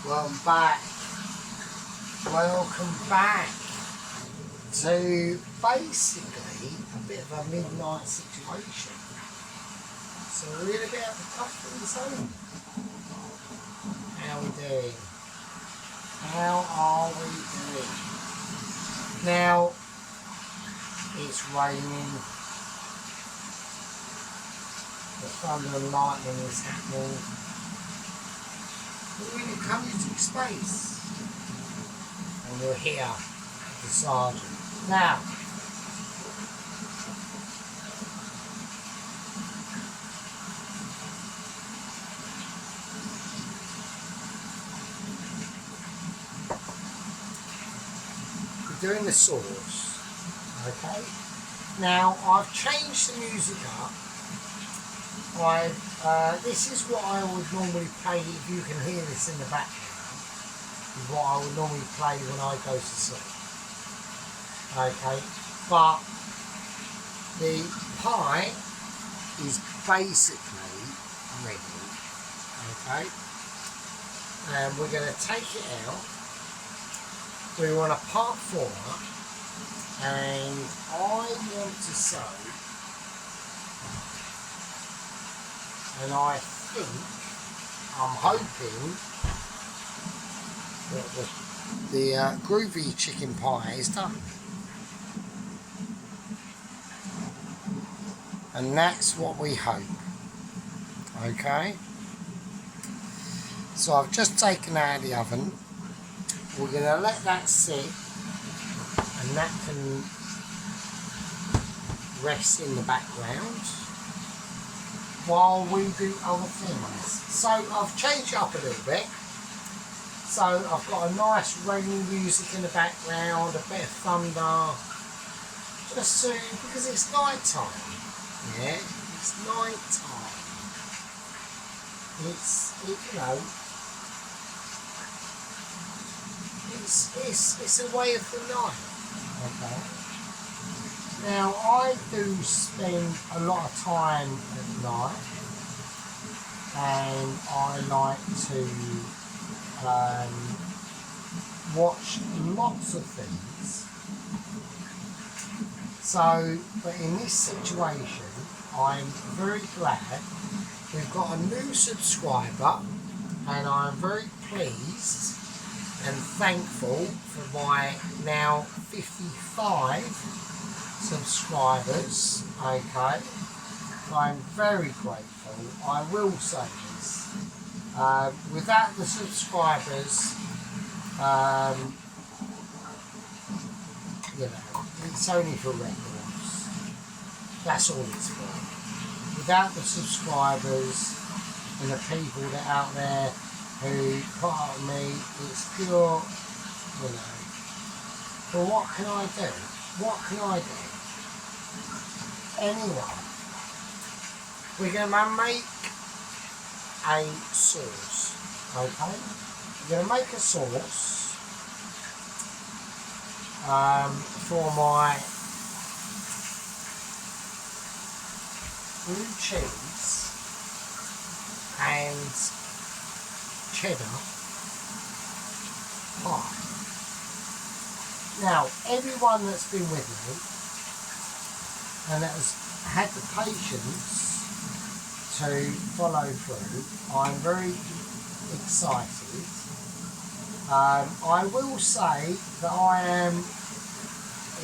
Welcome back. Welcome back to basically a bit of a midnight situation. So we're in a bit of a tough zone. How are we doing? How are we doing? Now, it's raining. The thunder and lightning is happening. We're in a commuting space. And we're here at the Sergeant. Now, we're doing the source. Okay? Now, I've changed the music up. This is what I would normally play, if you can hear this in the background, is what I would normally play when I go to sleep. Okay, but the pie is basically ready. Okay, and we're going to take it out. We're on a part 4, and I want to sew. And I think, I'm hoping that the groovy chicken pie is done. And that's what we hope. Okay? So I've just taken out of the oven. We're going to let that sit. And that can rest in the background while we do other things. So I've changed it up a little bit. So I've got a nice rainy music in the background, a bit of thunder, just because it's night time. Yeah, it's night time. It's a way of the night. Okay. Now, I do spend a lot of time at night, and I like to watch lots of things. So, but in this situation, I'm very glad we've got a new subscriber, and I'm very pleased and thankful for my now 55 subscribers. Okay, I'm very grateful. I will say this, without the subscribers, you know, it's only for records. That's all it's for. Without the subscribers and the people that are out there who part of me, it's pure, you know. But what can I do? What can I do? Anyway, we're going to make a sauce, okay? We're going to make a sauce for my blue cheese and cheddar pie. Now, everyone that's been with me and that has had the patience to follow through, I'm very excited. I will say that I am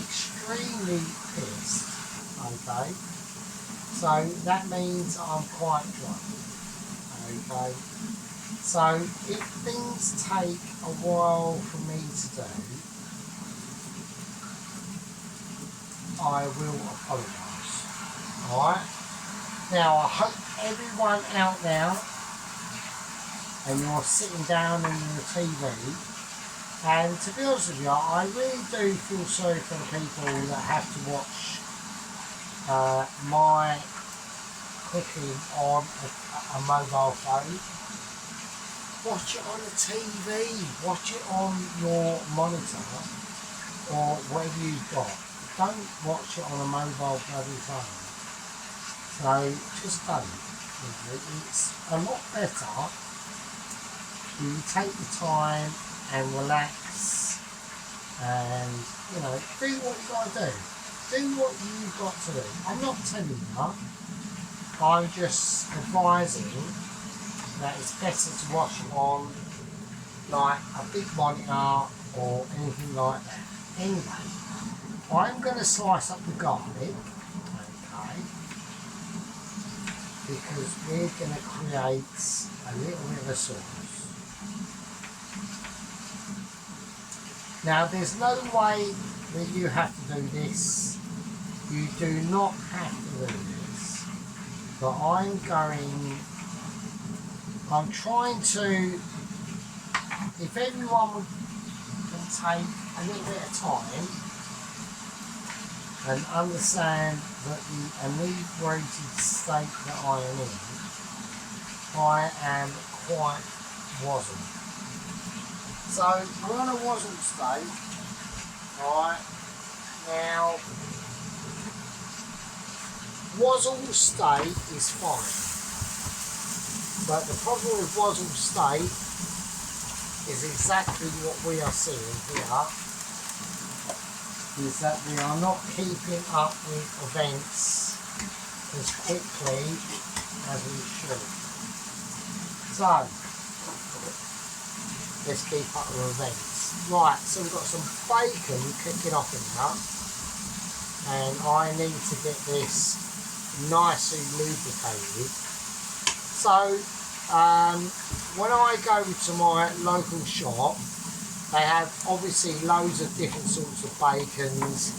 extremely pissed, okay? So that means I'm quite drunk, okay? So if things take a while for me to do, I will apologise. Alright? Now I hope everyone out there, and you're sitting down on your TV, and to be honest with you, I really do feel sorry for the people that have to watch my cooking on a mobile phone. Watch it on the TV, watch it on your monitor or whatever you've got. Don't watch it on a mobile bloody phone. So just don't. You know, it's a lot better you take your time and relax and, you know, do what you got to do. Do what you've got to do. I'm not telling you, I'm just advising that it's better to watch it on like a big monitor or anything like that. Anyway, I'm going to slice up the garlic, okay, because we're going to create a little bit of a sauce. Now there's no way that you have to do this. You do not have to do this. But I'm trying to, if everyone can take a little bit of time and understand that the inebriated state that I am in, I am quite wasn't. So we're on a wasn't state, right? Now, Wazzle state is fine, but the problem with Wazzle state is exactly what we are seeing here, is that we are not keeping up with events as quickly as we should. So, let's keep up with events. Right, so we've got some bacon cooking off in here, and I need to get this nicely lubricated. So when I go to my local shop, they have obviously loads of different sorts of bacons,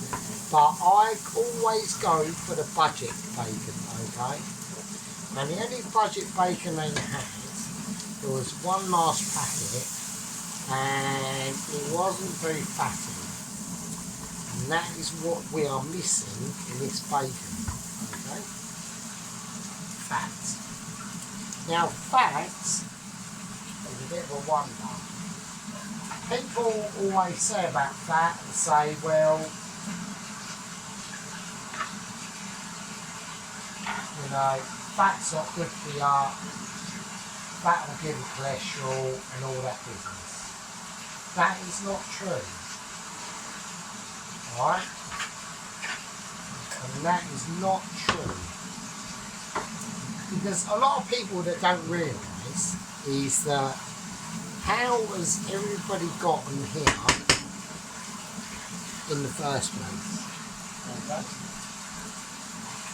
but I always go for the budget bacon, okay? And the only budget bacon they had, there was one last packet and it wasn't very fatty, and that is what we are missing in this bacon. Okay? Fat. Now fat is a bit of a wonder. People always say about fat and say, well, you know, fat's not good for you, fat will give you cholesterol and all that business. That is not true. Alright? And that is not true. Because a lot of people that don't realise is that how has everybody gotten here in the first place? Okay.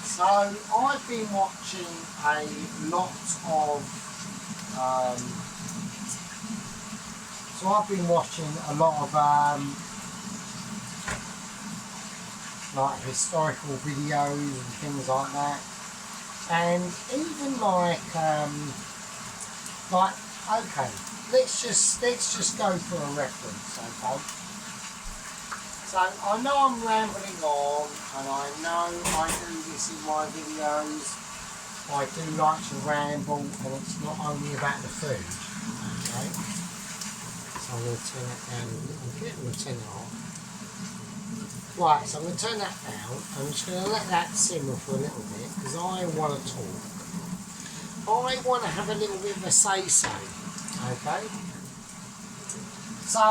So I've been watching a lot of like historical videos and things like that, and even like okay, let's just go for a reference, okay? So I know I'm rambling on, and I know I do this in my videos. I do like to ramble, and it's not only about the food, okay? So I'm going to turn that down a little bit. I'm going to turn it off. Right, so I'm going to turn that down. I'm just going to let that simmer for a little bit, because I want to talk. I want to have a little bit of a say-so, okay? So,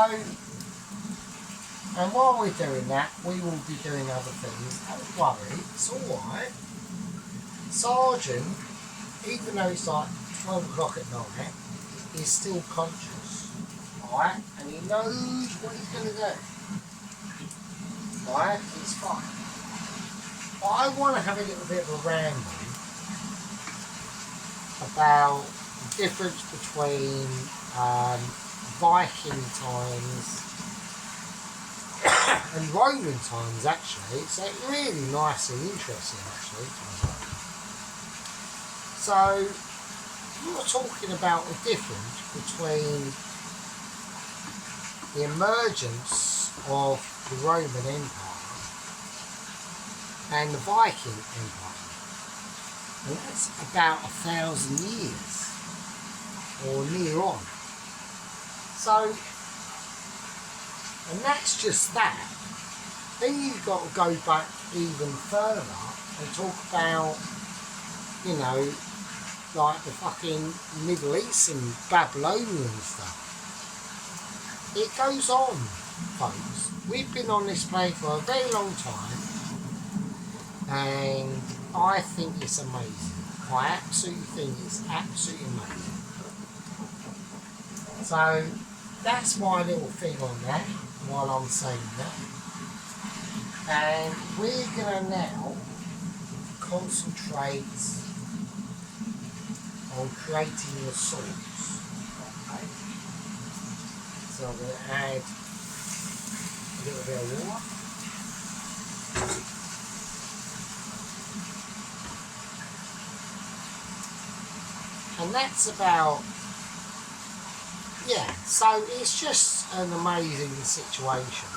and while we're doing that, we will be doing other things. Don't worry, it's alright. Sergeant, even though it's like 12 o'clock at night, is still conscious, alright? And he knows what he's going to do. Alright, it's fine. But I want to have a little bit of a ramble about the difference between Viking times and Roman times, actually. It's really nice and interesting, actually. So, you're talking about the difference between the emergence of the Roman Empire and the Viking Empire. And that's about 1,000 years or near on. So, and that's just that. Then you've got to go back even further and talk about, you know, like the fucking Middle East and Babylonian stuff. It goes on, folks. We've been on this planet for a very long time, and I think it's amazing. I absolutely think it's absolutely amazing. So that's my little thing on that while I'm saying that. And we're going to now concentrate on creating the sauce. Okay. So I'm going to add a little bit of water. And that's about, yeah, so it's just an amazing situation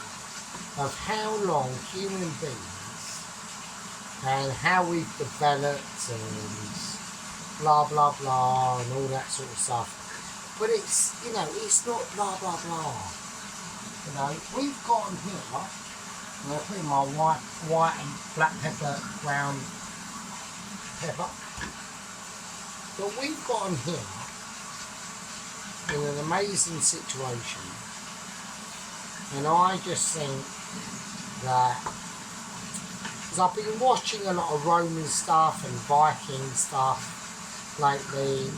of how long human beings and how we've developed and blah blah blah and all that sort of stuff. But it's, you know, it's not blah blah blah. You know, we've gotten here, I'm going to put in my white and black pepper, ground pepper. But we've gotten here in an amazing situation, and I just think that, because I've been watching a lot of Roman stuff and Viking stuff lately,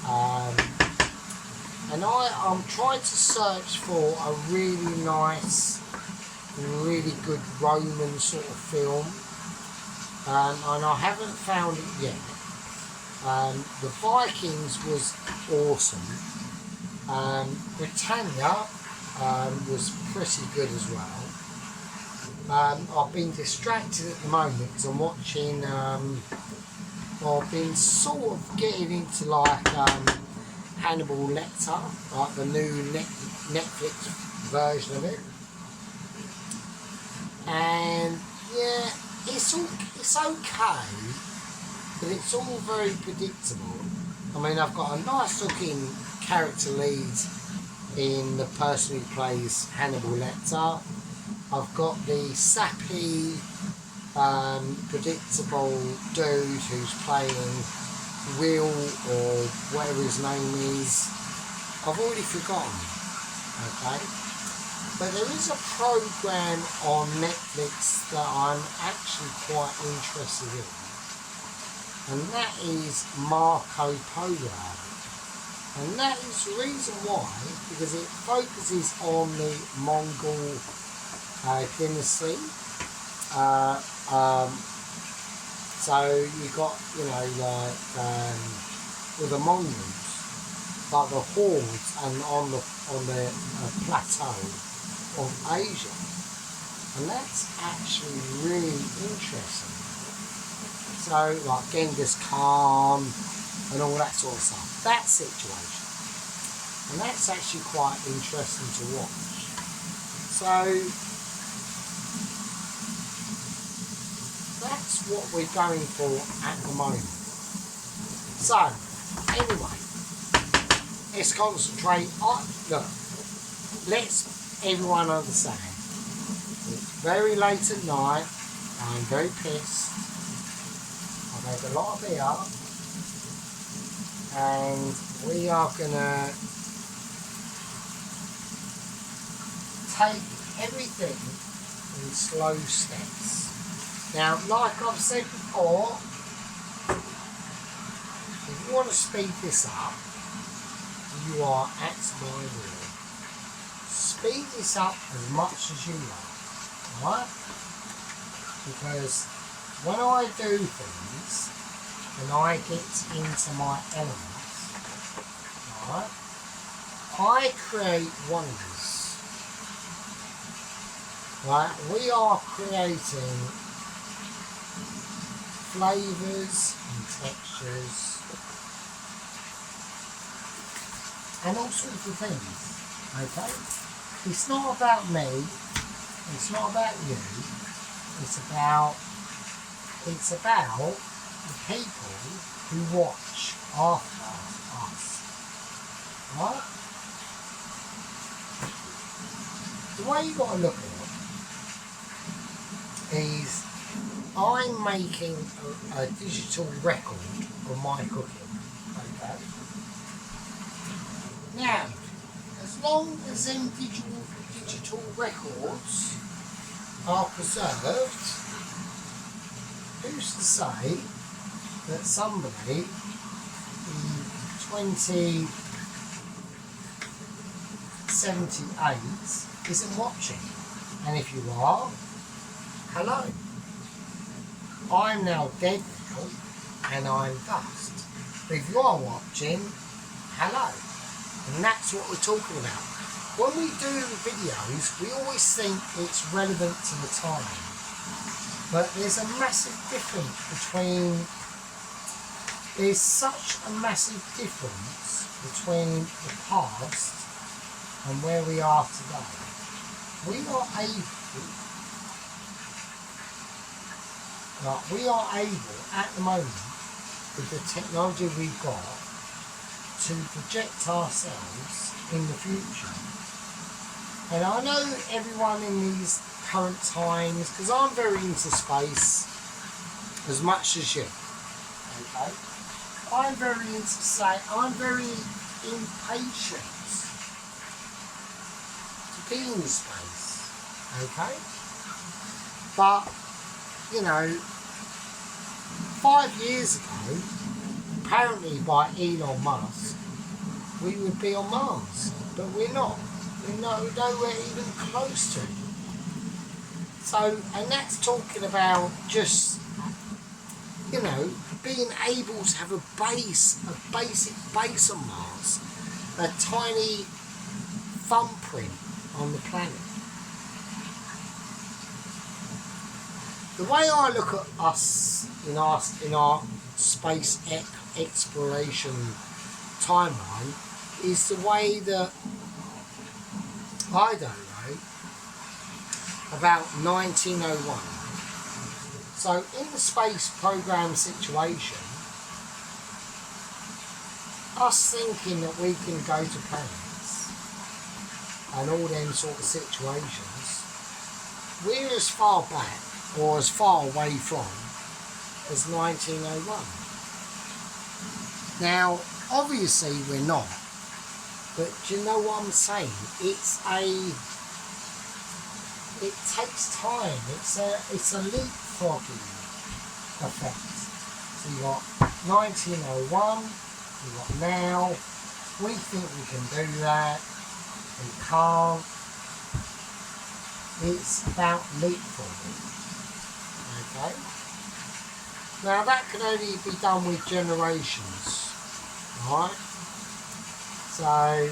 and I'm trying to search for a really nice, really good Roman sort of film, and I haven't found it yet. The Vikings was awesome. Britannia was pretty good as well. I've been distracted at the moment because I'm watching, I've been sort of getting into like Hannibal Lecter, like the new Netflix version of it. And yeah, it's okay, but it's all very predictable. I mean, I've got a nice looking character lead in the person who plays Hannibal Lecter. I've got the sappy, predictable dude who's playing Will, or whatever his name is. I've already forgotten, okay? But there is a program on Netflix that I'm actually quite interested in, and that is Marco Polo. And that is the reason why, because it focuses on the Mongol dynasty. So you got, you know, like with the Mongols, like the hordes, and on the plateau of Asia, and that's actually really interesting. So like Genghis Khan and all that sort of stuff, that situation, and that's actually quite interesting to watch. So that's what we're going for at the moment. So anyway, let's concentrate on, look, let's everyone understand, it's very late at night, I'm very pissed, I've had a lot of beer, and we are gonna take everything in slow steps. Now, like I've said before, if you want to speed this up, you are at my will. Speed this up as much as you like, alright? Because when I do things, and I get into my elements, alright, I create wonders. Right? We are creating flavours and textures and all sorts of things, okay? It's not about me, it's not about you, it's about the people who watch after us, right? The way you've got to look at it is, I'm making a digital record of my cooking. Okay. Now, as long as them digital records are preserved, who's to say that somebody in 2078 isn't watching? And if you are, hello. I'm now dead now, and I'm dust. But if you are watching, hello. And that's what we're talking about. When we do videos, we always think it's relevant to the time. But there's a massive difference between, there's such a massive difference between the past and where we are today. We are able at the moment, with the technology we've got, to project ourselves in the future. And I know everyone in these current times, because I'm very into space as much as you, okay? I'm very impatient to be in space, okay? But, you know, 5 years ago, apparently by Elon Musk, we would be on Mars, but we're not. We're nowhere even close to it. So, and that's talking about just, you know, being able to have a basic base on Mars, a tiny thumbprint on the planet. The way I look at us in our space exploration timeline is the way that, I don't know, about 1901. So in the space program situation, us thinking that we can go to planets and all them sort of situations, we're as far back or as far away from as 1901. Now, obviously we're not, but do you know what I'm saying? It takes time. It's a leapfrogging effect. So you got 1901, you got now. We think we can do that. We can't. It's about leapfrogging. Okay. Now that can only be done with generations, right? So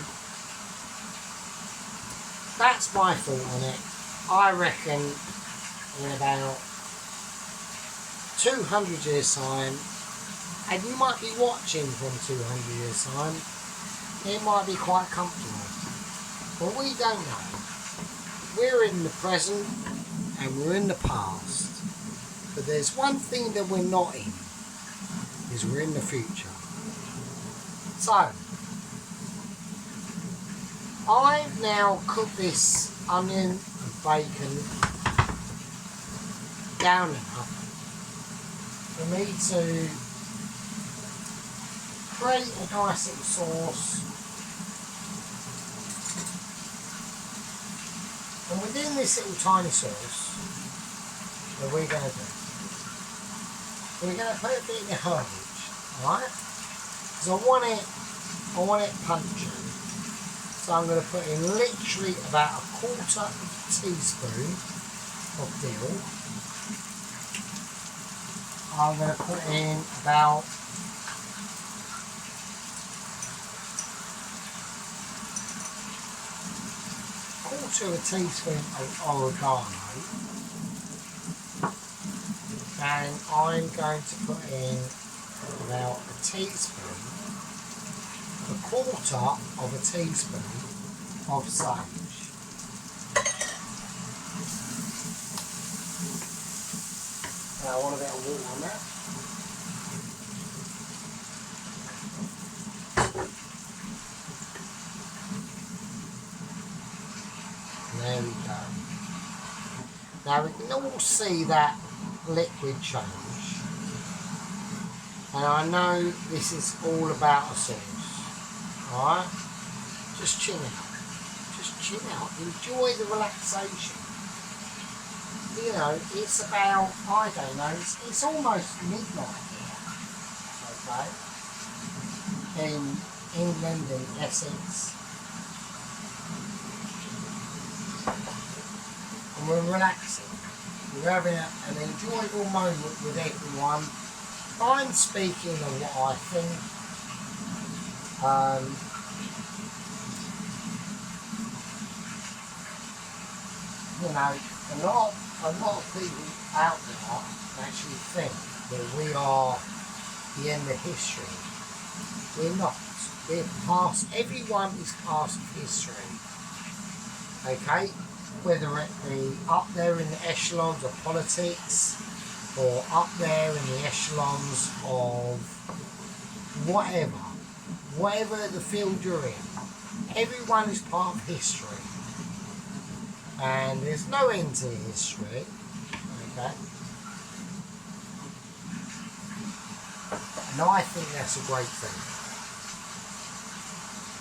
that's my thought on it. I reckon in about 200 years time, and you might be watching from 200 years time, it might be quite comfortable. But we don't know. We're in the present and we're in the past. But there's one thing that we're not in, is we're in the future. So, I've now cooked this onion and bacon down enough for me to create a nice little sauce. And within this little tiny sauce, what we're going to do, we're going to put a bit in the herbage, alright? Because I want it punchy. So I'm going to put in literally about 1/4 teaspoon of dill. I'm going to put in about 1/4 teaspoon of oregano. And I'm going to put in about 1 teaspoon, 1/4 of a teaspoon of sage. Now I want a bit of water on that. There we go. Now we can all see that liquid change. And I know this is all about a sauce. Alright? Just chill out. Just chill out. Enjoy the relaxation. You know, it's about, I don't know, it's almost midnight here. Okay? In England, in Essex. And we're relaxing. We're having an enjoyable moment with everyone. I'm speaking of what I think. You know, a lot of people out there actually think that we are the end of history. We're not. We're past. Everyone is past history. Okay, whether it be up there in the echelons of politics, or up there in the echelons of whatever the field you're in, everyone is part of history. And there's no end to history, okay? And I think that's a great thing.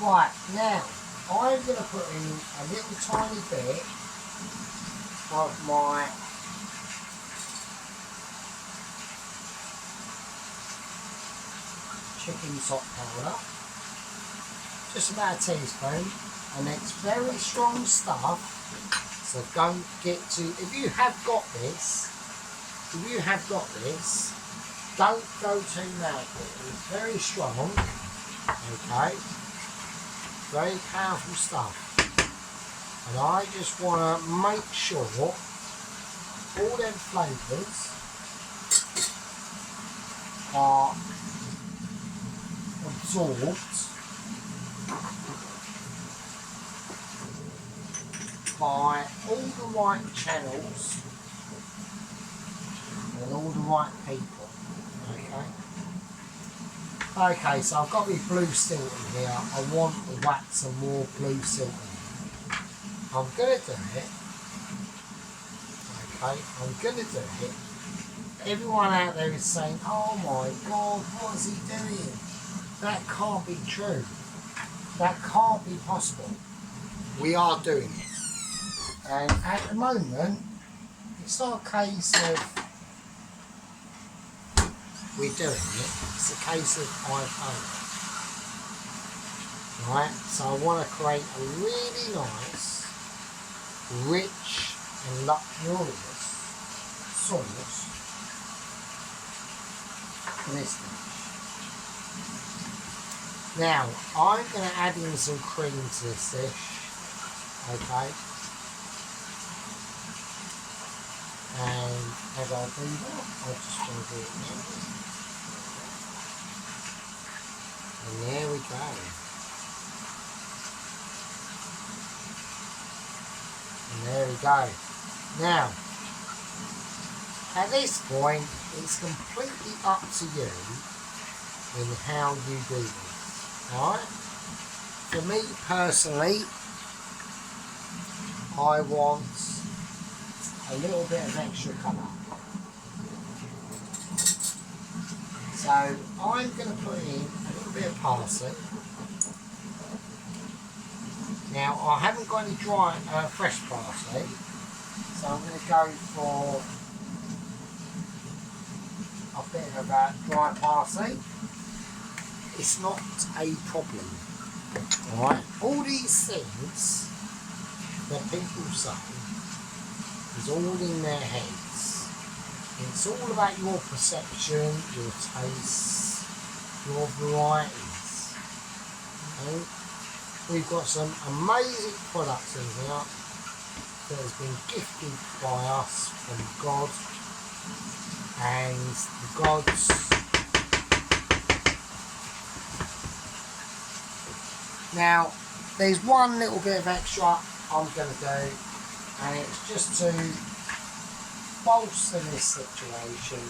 Right, now, I'm going to put in a little tiny bit of my chicken stock powder, just about a teaspoon, and it's very strong stuff, so don't get too, if you have got this, don't go too mad with it. It's very strong, okay, very powerful stuff, and I just want to make sure all them flavours are absorbed by all the right channels and all the right people. Okay, so I've got my blue Stilton here. I want to whack some more blue Stilton. I'm going to do it. Okay, I'm going to do it. Everyone out there is saying, oh my God, what is he doing? That can't be true. That can't be possible. We are doing it. And at the moment, it's not a case of we're doing it. It's a case of I've done it. Right? So I want to create a really nice, rich and luxurious sauce for this dish. Now, I'm going to add in some cream to this dish, okay? And as I do that, I just want to do it now. And there we go. And there we go. Now, at this point, it's completely up to you in how you do this. Alright? For me personally, I want a little bit of extra colour. So I'm going to put in a little bit of parsley. Now I haven't got any dry, fresh parsley, so I'm going to go for a bit of dry parsley. It's not a problem. Alright? All these things that people say is all in their heads. It's all about your perception, your tastes, your varieties. Okay? We've got some amazing products in here that has been gifted by us from God, and the gods. Now, there's one little bit of extra I'm going to do, and it's just to bolster this situation